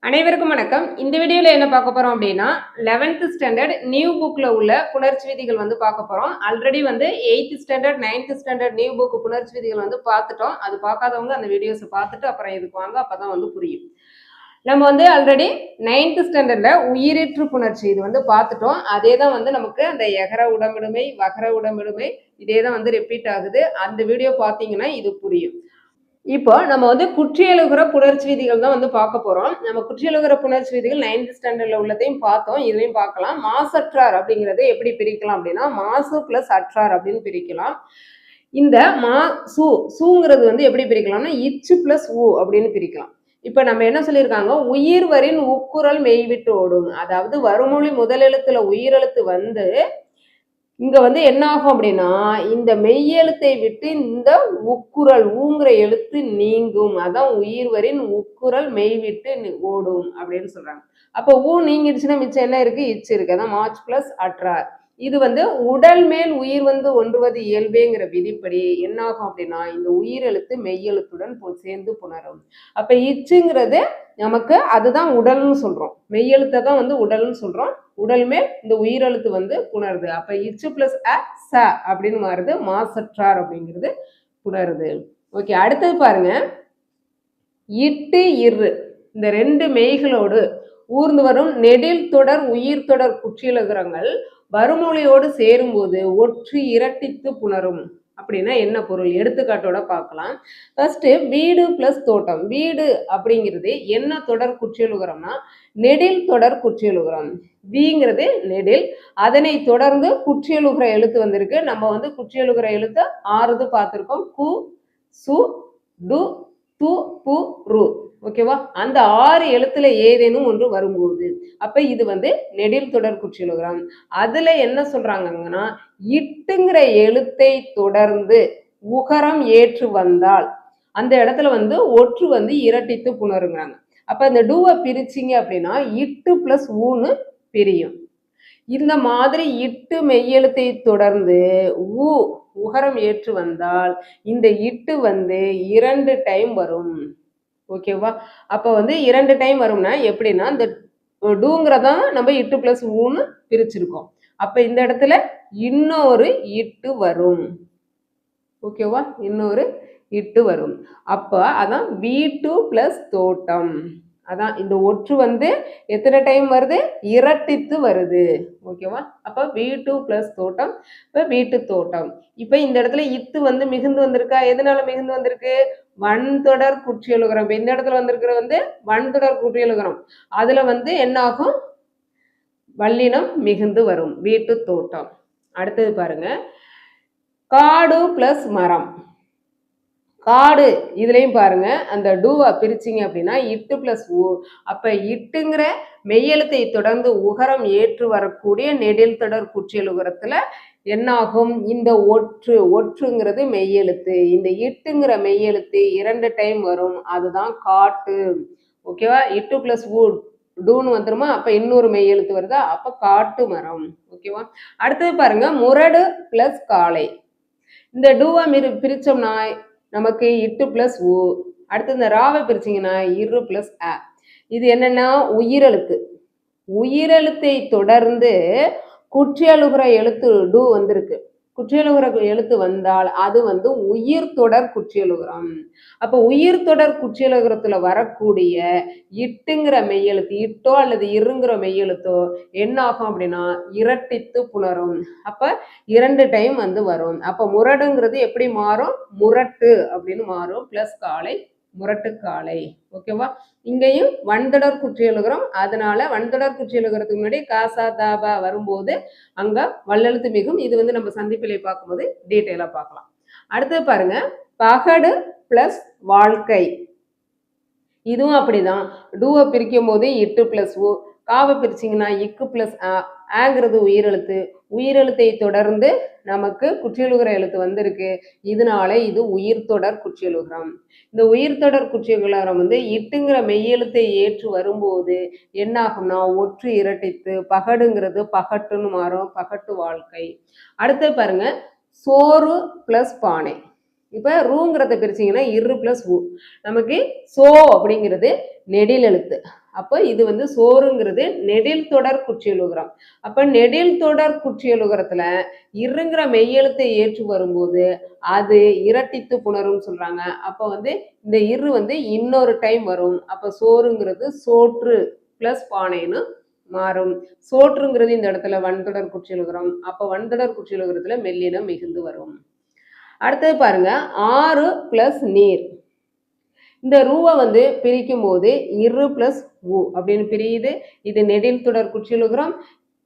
அனைவருக்கும் வணக்கம். இந்த வீடியோல என்ன பார்க்க போறோம் அப்படின்னா 11th ஸ்டாண்டர்ட் நியூ புக்ல உள்ள புணர்ச்சி விதிகள் வந்து பார்க்க போறோம். ஆல்ரெடி வந்து 8th standard 9th standard new book புணர்ச்சி விதிகள் வந்து பார்த்துட்டோம். அது பார்க்காதவங்க அந்த வீடியோஸை பார்த்துட்டு அப்புறம் இதுக்கு வாங்க, அப்பதான் வந்து புரியும். நம்ம வந்து ஆல்ரெடி 9th ஸ்டாண்டர்ட்ல உயிரீற்று புணர்ச்சி இது வந்து பார்த்துட்டோம். அதே தான் வந்து நமக்கு அந்த எகர உடம்பிடுமை வகர உடம்பிடுமை இதே தான் வந்து ரிப்பீட் ஆகுது. அந்த வீடியோ பார்த்தீங்கன்னா இது புரியும். இப்போ நம்ம வந்து குற்றியலுகிற புணர்ச்சி விதிகள் தான் வந்து பார்க்க போறோம். நம்ம குற்றியலுகிற புணர்ச்சி விதிகள் 9th ஸ்டாண்டர்ட்ல உள்ளதையும் பார்த்தோம், இதுலையும் பார்க்கலாம். மாசற்றார் அப்படிங்கறத எப்படி பிரிக்கலாம் அப்படின்னா மாசு பிளஸ் அற்றார் அப்படின்னு பிரிக்கலாம். இந்த சூங்கிறது வந்து எப்படி பிரிக்கலாம்னா இச்சு பிளஸ் ஊ அப்படின்னு பிரிக்கலாம். இப்ப நம்ம என்ன சொல்லியிருக்காங்க, உயிர்வரின் உக்குரல் மெய்விட்டு ஓடும். அதாவது வருமொழி முதலெழுத்துல உயிரெழுத்து வந்து இங்க வந்து என்ன ஆகும் அப்படின்னா இந்த மெய்யெழுத்தை விட்டு இந்த உக்குரல் ஊங்கிற எழுத்து நீங்கும். அதான் உயிர்வரின் உக்குரல் மெய் விட்டு ஓடும் அப்படின்னு சொல்றாங்க. அப்போ ஊ நீங்கிடுச்சுன்னா மிச்சம் என்ன இருக்கு, இச்சு இருக்கு. அதான் மார்ச் பிளஸ் அற்றார். இது வந்து உடல் மேல் உயிர் வந்து ஒன்றுவது இயல்பேங்கிற விதிப்படி என்ன ஆகும் அப்படின்னா இந்த உயிரெழுத்து மெய்யெழுத்துடன் சேர்ந்து புணரும். அப்ப இச்சுங்கிறது நமக்கு அதுதான் உடல்னு சொல்றோம், மெய்யெழுத்தை தான் வந்து உடல்னு சொல்றோம். உடல் மேல் இந்த உயிரெழுத்து வந்து புணருது. அப்ப இச்சு பிளஸ் அ ச அப்படின்னு மாறுது, மாசற்றார் அப்படிங்கிறது புணருது. ஓகே, அடுத்தது பாருங்க, இட்டு இரு இந்த ரெண்டு மெய்களோடு ஊர்ந்து வரும் நெடில் தொடர் உயிர் தொடர் குற்றியலுகரங்கள் வருமொழியோடு சேரும்போது ஒற்று இரட்டித்து புணரும். அப்படின்னா என்ன பொருள், எடுத்துக்காட்டோட பார்க்கலாம். ஃபர்ஸ்ட் வீடு பிளஸ் தோட்டம். வீடு அப்படிங்கிறது என்ன தொடர் குற்றியலுகரம்னா நெடில் தொடர் குற்றியலுகரம். வீங்கிறது நெடில், அதனை தொடர்ந்து குற்றியலுகிற எழுத்து வந்திருக்கு. நம்ம வந்து குற்றியலுகிற எழுத்து 6 பார்த்திருக்கோம். கு சு டு து பு ரு. ஓகேவா, அந்த 6 எழுத்துல ஏதேனும் ஒன்று வரும்போது அப்ப இது வந்து நெடில் தொடர் குற்றியலுகரம். அதுல என்ன சொல்றாங்கன்னா இட்டுங்கிற எழுத்தை தொடர்ந்து உகரம் ஏற்று வந்தால் அந்த இடத்துல வந்து ஒற்று வந்து இரட்டித்து புணருங்கிறாங்க. அப்ப இந்த டூவை பிரிச்சிங்க அப்படின்னா இட்டு பிளஸ் ஊன்னு பிரியும். இந்த மாதிரி இட்டு மெய்யெழுத்தை தொடர்ந்து உகரம் ஏற்று வந்தால் இந்த இட்டு வந்து 2 டைம் வரும். ஓகேவா, அப்ப வந்து 2 டைம் வரும்னா எப்படின்னா இந்த டூங்கிறதான் நம்ம இட்டு பிளஸ் ஊன்னு பிரிச்சிருக்கோம். அப்ப இந்த இடத்துல இன்னொரு இட்டு வரும். ஓகேவா, இன்னொரு இட்டு வரும். அப்ப அதான் வீட்டு பிளஸ் தோட்டம். அதான் இந்த ஒற்று வந்து எத்தனை டைம் வருது, இரட்டித்து வருது. ஓகேவா, அப்ப வீட்டு பிளஸ் தோட்டம், இப்ப வீட்டு தோட்டம். இப்ப இந்த இடத்துல இத்து வந்து மிகுந்து வந்திருக்கா, எதனால மிகுந்து வந்திருக்கு, வன்தொடர் குற்றியலுகரம். இந்த இடத்துல வந்திருக்கிற வந்து வன்தொடர் குற்றியலுகரம். அதுல வந்து என்ன ஆகும், வல்லினம் மிகுந்து வரும், வீட்டு தோட்டம். அடுத்தது பாருங்க, காடு பிளஸ் மரம். காடு இதுலயும் பாருங்க அந்த டூவா பிரிச்சிங்க அப்படின்னா இட்டு பிளஸ் ஊ. அப்ப இட்டுங்கிற மெய்யெழுத்தை தொடர்ந்து உகரம் ஏற்று வரக்கூடிய நெடில் தொடர் குற்றியலுகரத்துல என்ன ஆகும், இந்த ஒற்றுங்கிறது மெய்யெழுத்து, இந்த இட்டுங்கிற மெய்யெழுத்து 2 டைம் வரும், அதுதான் காட்டு. ஓகேவா, இட்டு பிளஸ் ஊ டூன்னு வந்துருமா, அப்ப இன்னொரு மெய்யெழுத்து வருதா, அப்ப காட்டு மரம். ஓகேவா, அடுத்தது பாருங்க, முரடு பிளஸ் காளை. இந்த டூவா பிரிச்சோம்னா நமக்கு இட்டு பிளஸ் ஊ. அடுத்து இந்த ராவை பிரிச்சிங்கன்னா இரு பிளஸ் அ. இது என்னன்னா உயிரெழுத்து. உயிரெழுத்தை தொடர்ந்து குற்றியலுகிற எழுத்து டூ வந்திருக்கு. குற்றியலுகிற எழுத்து வந்தால் அது வந்து உயிர் தொடர் குற்றியலுகரம். அப்ப உயிர் தொடர் குற்றியலுகரத்துல வரக்கூடிய இட்டுங்கிற மெய்யெழுத்து, இட்டோ அல்லது இருங்கிற மெய்யெழுத்தோ என்ன ஆகும் அப்படின்னா இரட்டித்து புணரும். அப்ப 2 டைம் வந்து வரும். அப்ப முரடுங்கிறது எப்படி மாறும், முரட்டு அப்படின்னு மாறும், பிளஸ் காளை, முரட்டு காளை. ஓகேவா, இங்கேயும் வன்தொடர் குற்றியலுகரம். அதனால வன்தொடர் குற்றியலுகரத்துக்கு முன்னாடி காசா தாபா வரும்போது அங்க வல்லெழுத்து மிகும். இது வந்து நம்ம சந்திப்பிலை பார்க்கும்போது டீட்டெயிலா பார்க்கலாம். அடுத்தது பாருங்க, பகடு பிளஸ் வாழ்க்கை. இதுவும் அப்படிதான், டூவை பிரிக்கும் போது இட்டு பிளஸ் ஊ, காவை பிரிச்சிங்கன்னா இக்கு பிளஸ் ஆங்கிறது உயிரெழுத்து. உயிரெழுத்தை தொடர்ந்து நமக்கு குற்றியலுகிற எழுத்து வந்திருக்கு, இதனால இது உயிர் தொடர் குற்றியலுகரம். இந்த உயிர் தொடர் குற்றியலுகரம் வந்து இட்டுங்கிற மெய்யெழுத்தை ஏற்று வரும்போது என்ன ஆகும்னா ஒற்று இரட்டித்து பகடுங்கிறது பகட்டுன்னு மாறும், பகட்டு வாழ்க்கை. அடுத்து பாருங்க, சோறு பிளஸ் பானை. இப்ப ரூங்கிறத பிரிச்சிங்கன்னா இரு பிளஸ் ஊ. நமக்கு சோ அப்படிங்கிறது நெடில் எழுத்து, அப்போ இது வந்து சோறுங்கிறது நெடில் தொடர் குற்றியலுகரம். அப்ப நெடில் தொடர் குற்றியலுகரத்துல இருங்கிற மெய்யெழுத்தை ஏற்று வரும்போது அது இரட்டித்து புணரும் சொல்றாங்க. அப்ப வந்து இந்த இரு வந்து இன்னொரு டைம் வரும். அப்ப சோறுங்கிறது சோற்று பிளஸ் பானைன்னு மாறும். சோற்றுங்கிறது இந்த இடத்துல வன்தொடர் குற்றியலுகரம். அப்ப வன்தொடர் குற்றியலுகரத்துல மெல்லினம் மிகுந்து வரும். அடுத்தது பாருங்க, ஆறு பிளஸ் நீர். இந்த ரூவை வந்து பிரிக்கும் போது இரு பிளஸ் ஊ அப்படின்னு பிரியுது. இது நெடில் தொடர் குற்றியலுகரம்.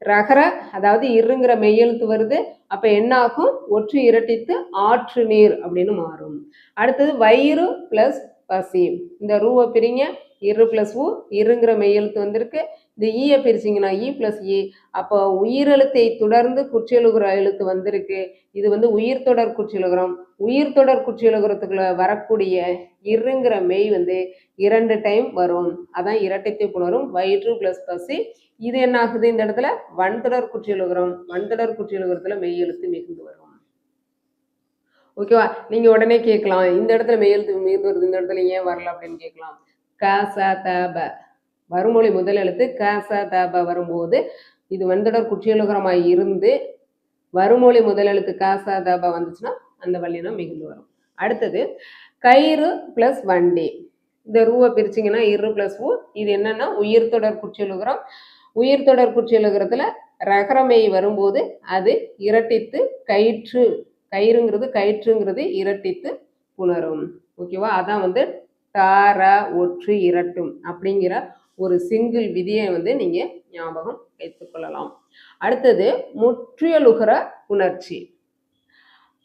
ரகர அதாவது இருங்கிற மெய்யெழுத்து வருது. அப்ப என்ன ஆகும்? ஒற்று இரட்டித்து ஆற்று நீர் அப்படின்னு மாறும். அடுத்தது வயிறு பிளஸ் பசி. இந்த ரூவை பிரிங்க, இரு பிளஸ் ஊ, இருங்கிற மெய்யெழுத்து வந்திருக்கு. இந்த ஈய பிரிச்சிங்கன்னா இ பிளஸ் இ. அப்போ உயிரெழுத்தை தொடர்ந்து குற்றியலுகர எழுத்து வந்திருக்கு. இது வந்து உயிர் தொடர் குற்றியலுகரம். உயிர் தொடர் குற்றியலுகரத்துக்குள்ள வரக்கூடிய இருங்கிற மெய் வந்து 2 டைம் வரும். அதான் இரட்டைத்து புணரும். வயிற்று பிளஸ் பசி. இது என்ன ஆகுது? இந்த இடத்துல வன்தொடர் குற்றியலுகரம். வன்தொடர் குற்றியலுகரத்துல மெய் எழுத்து மிகுந்து வரும். ஓகேவா? நீங்க உடனே கேட்கலாம், இந்த இடத்துல மெய் எழுத்து மிகுந்து வருது, இந்த இடத்துல ஏன் வரல அப்படின்னு கேட்கலாம். க ச த ப வருமொழி முதல் எழுத்து க ச த ப வரும்போது இது வன்தொடர் குற்றியலுகரமாய் இருந்து வருமொழி முதல் எழுத்து க ச த ப வந்துச்சுன்னா அந்த வல்லினம் மிகுந்து வரும். அடுத்தது கயிறு பிளஸ் வண்டி. இந்த ரூவை பிரிச்சிங்கன்னா இரு பிளஸ் ஊ. இது என்னன்னா உயிர் தொடர் குற்றியலுகரம். உயிர் தொடர் குற்றியலுகரத்துல ரகரமெய் வரும்போது அது இரட்டித்து கயிற்று, கயிறுங்கிறது கயிற்றுங்கிறது இரட்டித்து புணரும். ஓகேவா? அதான் வந்து தார ஒற்று இரட்டும் அப்படிங்கிற ஒரு சிங்கிள் விதியை வந்து நீங்க ஞாபகம் வைத்துக் கொள்ளலாம். அடுத்தது முற்றியலுகர புணர்ச்சி.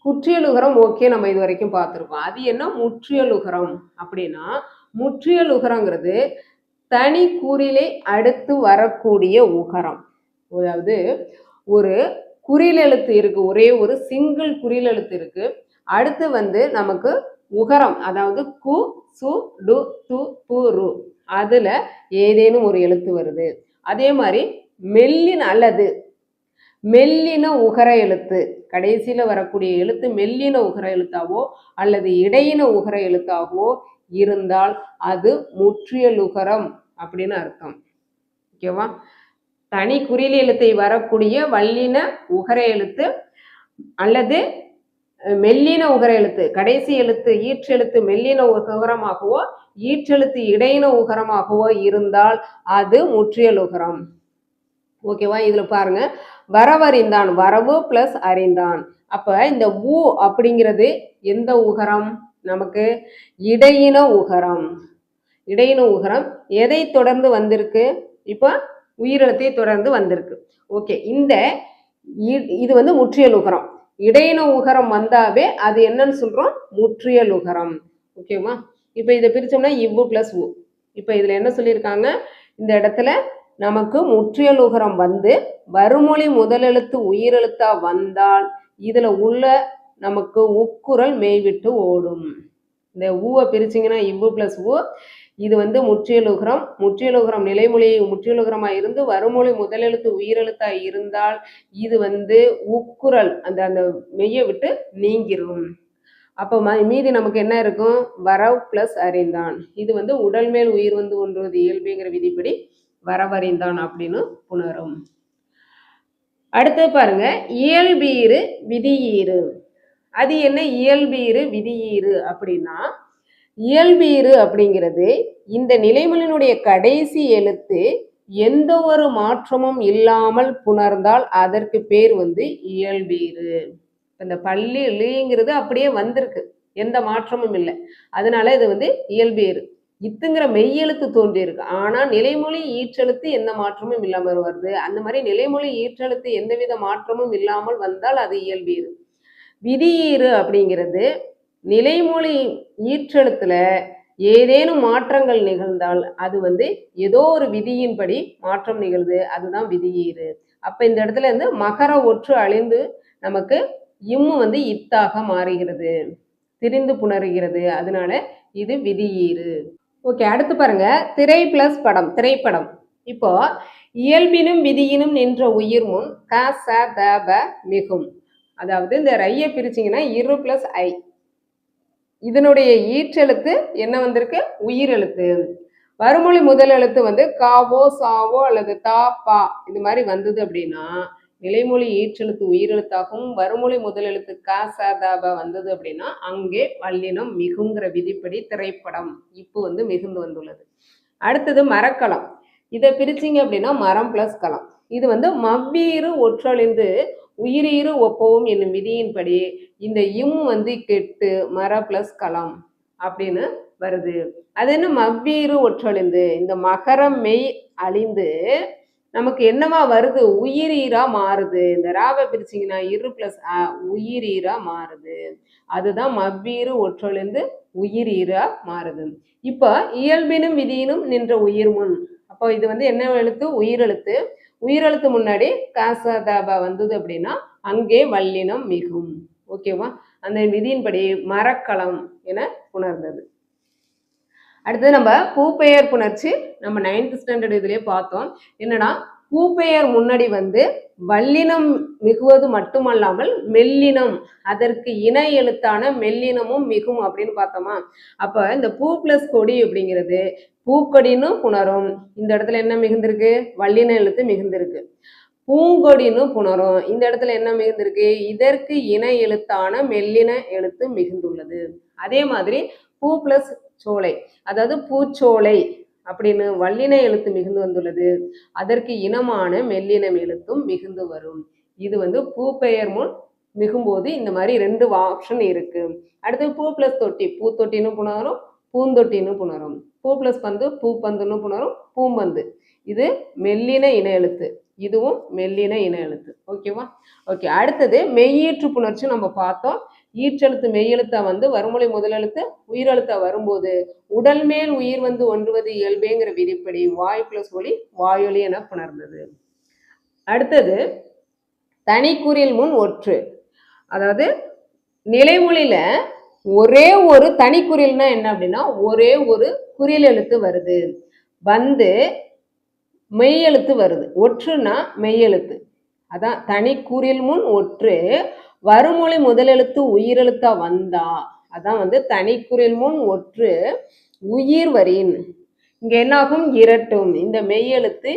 குற்றியலுகரம் ஓகே, நம்ம இது வரைக்கும் பார்த்துருக்கோம். அது என்ன முற்றியலுகரம் அப்படின்னா, முற்றியலுகரங்கிறது தனி குறிலை அடுத்து வரக்கூடிய உகரம். அதாவது ஒரு குறில் எழுத்து இருக்கு, ஒரே ஒரு சிங்கிள் குறில் எழுத்து இருக்கு. அடுத்து வந்து நமக்கு உகரம், அதாவது கு சு டு து பு ரு, அதுல ஏதேனும் ஒரு எழுத்து வருது. அதே மாதிரி மெல்லின அல்லது மெல்லின உகர எழுத்து, கடைசியில வரக்கூடிய எழுத்து மெல்லின உகர எழுத்தாவோ அல்லது இடையின உகர எழுத்தாகவோ இருந்தால் அது முற்றியலுகரம் அப்படின்னு அர்த்தம். ஓகேவா? தனி குறில் எழுத்தை வரக்கூடிய வல்லின உகர எழுத்து அல்லது மெல்லின உகர எழுத்து, கடைசி எழுத்து ஈற்றெழுத்து மெல்லின உகரமாகவோ ஈற்றெழுத்து இடையின உகரமாகவோ இருந்தால் அது முற்றியலுகரம். ஓகேவா? இதுல பாருங்க, வரவறிந்தான், வரவு பிளஸ் அறிந்தான். அப்ப இந்த ஊ அப்படிங்கிறது எந்த உகரம்? நமக்கு இடையின உகரம். இடையின உகரம் எதை தொடர்ந்து வந்திருக்கு? இப்ப உயிரெழுத்தை தொடர்ந்து வந்திருக்கு. ஓகே, இந்த இது வந்து முற்றியலுகரம். இடையின உகரம் வந்தாவே அது என்னன்னு சொல்றோம்? முற்றியலுகரம். ஓகேவா? இப்ப இதை பிரிச்சோம்னா இவ்வு பிளஸ் ஊ. இப்ப இதுல என்ன சொல்லியிருக்காங்க? இந்த இடத்துல நமக்கு முற்றியலுகரம் வந்து வருமொழி முதலெழுத்து உயிரெழுத்தா வந்தால் இதுல உள்ள நமக்கு உக்குரல் மெய்விட்டு ஓடும். இந்த ஊவை பிரிச்சிங்கன்னா இவ்வு பிளஸ் ஊ. இது வந்து முற்றியலுகரம். முற்றியலுகரம் நிலைமொழி முற்றியலுகரமா இருந்து வருமொழி முதலெழுத்து உயிரெழுத்தா இருந்தால் இது வந்து உக்குரல் அந்த அந்த மெய்யை விட்டு நீங்கிரும். அப்போ மீதி நமக்கு என்ன இருக்கும்? வரவ் பிளஸ் அறிந்தான். இது வந்து உடல் மேல் உயிர் வந்து ஒன்றுவது இயல்புங்கிற விதிப்படி வரவறிந்தான் அப்படின்னு புணரும். அடுத்து பாருங்க, இயல்பீறு விதியீறு. அது என்ன இயல்பீறு விதியீறு அப்படின்னா, இயல்பீறு அப்படிங்கிறது இந்த நிலைமொழியினுடைய கடைசி எழுத்து எந்த ஒரு மாற்றமும் இல்லாமல் புணர்ந்தால் அதற்கு பேர் வந்து இயல்பீறு. இந்த பள்ளி லிங்கிறது அப்படியே வந்திருக்கு, எந்த மாற்றமும் இல்லை, அதனால இது வந்து இயல்பீறு. இத்துங்கிற மெய்யெழுத்து தோன்றி இருக்கு, ஆனா நிலைமொழி ஈற்றெழுத்து எந்த மாற்றமும் இல்லாமல் வருது. அந்த மாதிரி நிலைமொழி ஈற்றெழுத்து எந்தவித மாற்றமும் இல்லாமல் வந்தால் அது இயல்பீறு. விதியீறு அப்படிங்கிறது நிலைமொழி ஈற்றெழுத்துல ஏதேனும் மாற்றங்கள் நிகழ்ந்தால் அது வந்து ஏதோ ஒரு விதியின்படி மாற்றம் நிகழ்து, அதுதான் விதியீறு. அப்ப இந்த இடத்துல இருந்து மகர ஒற்று அழிந்து நமக்கு இம்மு வந்து இத்தாக மாறுகிறது, திரிந்து புணர்கிறது, அதனால இது விதியீறு. ஓகே, அடுத்து பாருங்க, திரை பிளஸ் படம். திரைப்படம். இப்போ இயல்பினும் விதியினும் நின்ற உயிர் முன் க ச த ப மிகும். அதாவது இந்த ரையை பிரிச்சிங்கன்னா இரு பிளஸ் ஐ. இதனுடைய ஈற்றெழுத்து என்ன வந்திருக்கு? உயிரெழுத்து. வறுமொழி முதல் எழுத்து வந்து காவோ சாவோ அல்லது தா பா இது மாதிரி வந்தது அப்படின்னா நிலைமொழி ஈற்றெழுத்து உயிரெழுத்தாகவும் வறுமொழி முதல் எழுத்து கா ச த ப வந்தது அப்படின்னா அங்கே வல்லினம் மிகுங்கிற விதிப்படி திரைப்படம் இப்போ வந்து மிகுந்து வந்துள்ளது. அடுத்தது மரக்களம். இதை பிரிச்சிங்க அப்படின்னா மரம் பிளஸ் களம். இது வந்து மவ்வீறு ஒற்றொழிந்து உயிரீறு ஒப்பவும் என்னும் விதியின்படி இந்த இம் வந்து கெட்டு மர பிளஸ் களம் அப்படின்னு வருது. அது என்ன மவ்வீறு ஒற்றொழிந்து இந்த மகரம் மெய் அழிந்து நமக்கு என்னவா வருது உயிரீரா மாறுது. இந்த ராவை பிரிச்சிங்கன்னா இரு பிளஸ் உயிரீரா மாறுது. அதுதான் மவ்வீறு ஒற்றொழிந்து உயிரீரா மாறுது. இப்போ இயல்பினும் விதியினும் நின்ற உயிர் முன். அப்போ இது வந்து என்ன எழுத்து உயிரெழுத்து. உயிரெழுத்து முன்னாடி காசதாபா வந்தது அப்படின்னா அங்கே வல்லினம் மிகும். ஓகேவா? அந்த விதியின்படி மரக்களம் என உணர்ந்தது. அடுத்தது நம்ம பூப்பெயர் புணர்ச்சி நம்ம 9th ஸ்டாண்டர்ட் இதுலயே பார்த்தோம். என்னன்னா பூப்பெயர் முன்னாடி வந்து வல்லினம் மிகுவது மட்டுமல்லாமல் மெல்லினம் அதற்கு இணை எழுத்தான மெல்லினமும் மிகும் அப்படின்னு பார்த்தோமா. அப்ப இந்த பூ பிளஸ் கொடி அப்படிங்கிறது பூக்கொடின்னு புணரும். இந்த இடத்துல என்ன மிகுந்திருக்கு வல்லின எழுத்து மிகுந்திருக்கு. பூங்கொடின்னு புணரும். இந்த இடத்துல என்ன மிகுந்திருக்கு இதற்கு இணை எழுத்தான மெல்லின எழுத்து மிகுந்துள்ளது. அதே மாதிரி பூ பிளஸ் சோலை அதாவது பூச்சோலை அப்படின்னு வல்லின எழுத்து மிகுந்து வந்துள்ளது. அதற்கு இனமான மெல்லினம் எழுத்தும் மிகுந்து வரும். இது வந்து பூ பெயர் முன் மிகும்போது இந்த மாதிரி 2 ஆப்ஷன் இருக்கு. அடுத்து பூ பிளஸ் தொட்டி பூத்தொட்டின்னு புணரும் பூந்தொட்டின்னு புணரும். பூ பிளஸ் பந்து பூப்பந்துன்னு புணரும் பூம்பந்து. இது மெல்லின இன எழுத்து. இதுவும் மெல்லின இன எழுத்து. ஓகேவா? ஓகே. அடுத்தது மெய்யீற்று புணர்ச்சி நம்ம பார்த்தோம். ஈற்றெழுத்து மெய்யெழுத்தா வந்து வறுமொழி முதலெழுத்து உயிரெழுத்தா வரும்போது உடல் மேல் உயிர் வந்து ஒன்றுவது இயல்பேங்கிற விதிப்படி வாய் பிளஸ் ஒளி வாயொலி என புணர்ந்தது. அடுத்தது தனிக்குறில் முன் ஒற்று. அதாவது நிலைமொழியில ஒரே ஒரு தனிக்குறில்னா என்ன அப்படின்னா ஒரே ஒரு குறில் எழுத்து வருது வந்து மெய்யெழுத்து வருது. ஒற்றுனா மெய்யெழுத்து. அதான் தனிக்குறில் முன் ஒற்று வறுமொழி முதலெழுத்து உயிரெழுத்தா வந்தா அதான் வந்து தனிக்குறில் முன் ஒற்று உயிர் வரின். இங்க என்னாகும் இரட்டும். இந்த மெய்யெழுத்து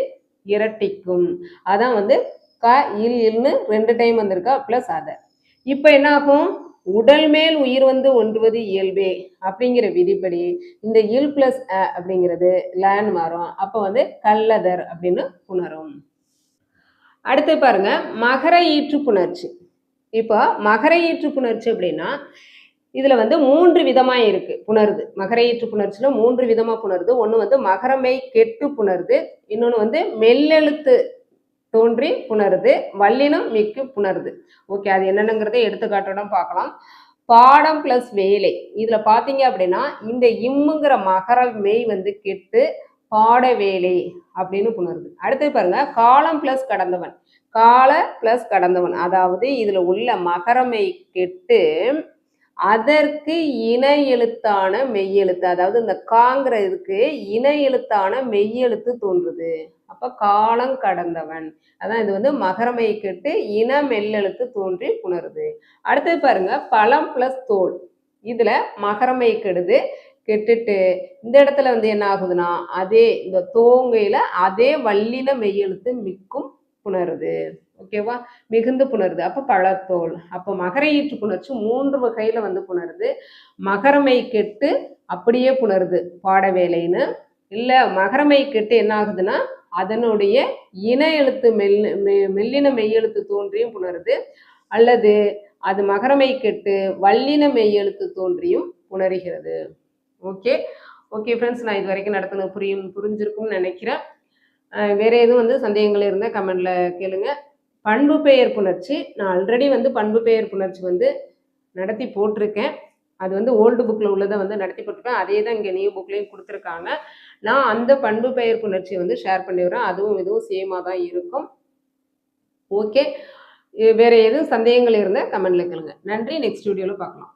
இரட்டிக்கும். அதான் வந்து க இல்னு 2 டைம் வந்திருக்கா பிளஸ் அத. இப்ப என்ன ஆகும் உடல் மேல் உயிர் வந்து ஒன்றுவது இயல்பே அப்படிங்கிற விதிப்படி இந்த இல் பிளஸ் அ அப்படிங்கிறது லேன் மாறும். அப்ப வந்து கல்லதர் அப்படின்னு புணரும். அடுத்து பாருங்க மகர ஈற்று புணர்ச்சி. இப்போ மகர ஈற்று புணர்ச்சி அப்படின்னா இதுல வந்து 3 விதமா இருக்கு புணருது. மகர ஈற்று புணர்ச்சியில 3 விதமா புணருது. ஒண்ணு வந்து மகரமை கெட்டு புணருது. இன்னொன்னு வந்து மெல்லெழுத்து தோன்றி புணருது. வல்லினம் மிக்கு புணருது. ஓகே, அது என்னென்னங்கிறத எடுத்துக்காட்டோட பார்க்கலாம். பாடம் பிளஸ் வேலை. இதுல பாத்தீங்க அப்படின்னா இந்த இம்முங்கிற மகர மெய் வந்து கெட்டு பாட வேலை அப்படின்னு புணருது. அடுத்து பாருங்க காலம் பிளஸ் கடந்தவன். கால பிளஸ் கடந்தவன் அதாவது இதுல உள்ள மகரமை கெட்டு அதற்கு இணை எழுத்தான மெய்யெழுத்து அதாவது இந்த காங்கிற இதுக்கு இணை எழுத்தான மெய்யெழுத்து தோன்றுது. அப்ப காலம் கடந்தவன். அதான் இது வந்து மகரமை கெட்டு இன மெல்லெழுத்து தோன்றி புணருது. அடுத்தது பாருங்க பழம் பிளஸ் தோல். இதுல மகரமை கெடுது கெட்டுட்டு இந்த இடத்துல வந்து என்ன ஆகுதுன்னா அதே இந்த தோங்கையில அதே வல்லின மெய்யெழுத்து மிக்கும் புணருது. ஓகேவா? மிகுந்து புணருது. அப்ப பழத்தோல். அப்ப மகர ஈற்று புணர்ச்சி 3 வகையில வந்து புணருது. மகரமை கெட்டு அப்படியே புணருது பாட வேலைன்னு. இல்ல மகரமை கெட்டு என்ன ஆகுதுன்னா அதனுடைய இன எழுத்து மெல்லின மெய்யெழுத்து தோன்றியும் புணருது. அல்லது அது மகரமை கெட்டு வல்லின மெய்யெழுத்து தோன்றியும் புணருகிறது. ஓகே ஓகே ஃப்ரெண்ட்ஸ், நான் இது வரைக்கும் நடத்தின புரிஞ்சிருக்கும்னு நினைக்கிறேன். வேற எதுவும் வந்து சந்தேகங்கள் இருந்தால் கமெண்ட்ல கேளுங்க. பண்பு பெயர் புணர்ச்சி நான் ஆல்ரெடி வந்து பண்பு பெயர் புணர்ச்சி வந்து நடத்தி போட்டிருக்கேன். அது வந்து ஓல்டு புக்கில் உள்ளதை வந்து நடத்தி போட்டிருக்கேன். அதே தான் இங்கே நியூ புக்லேயும் கொடுத்துருக்காங்க. நான் அந்த பண்பு பெயர் புணர்ச்சியை வந்து ஷேர் பண்ணிடுறேன். அதுவும் இதுவும் சேமாக தான் இருக்கும். ஓகே, வேற எதுவும் சந்தேகங்கள் இருந்தால் கமெண்ட்ல கேளுங்க. நன்றி. நெக்ஸ்ட் வீடியோவில் பார்க்கலாம்.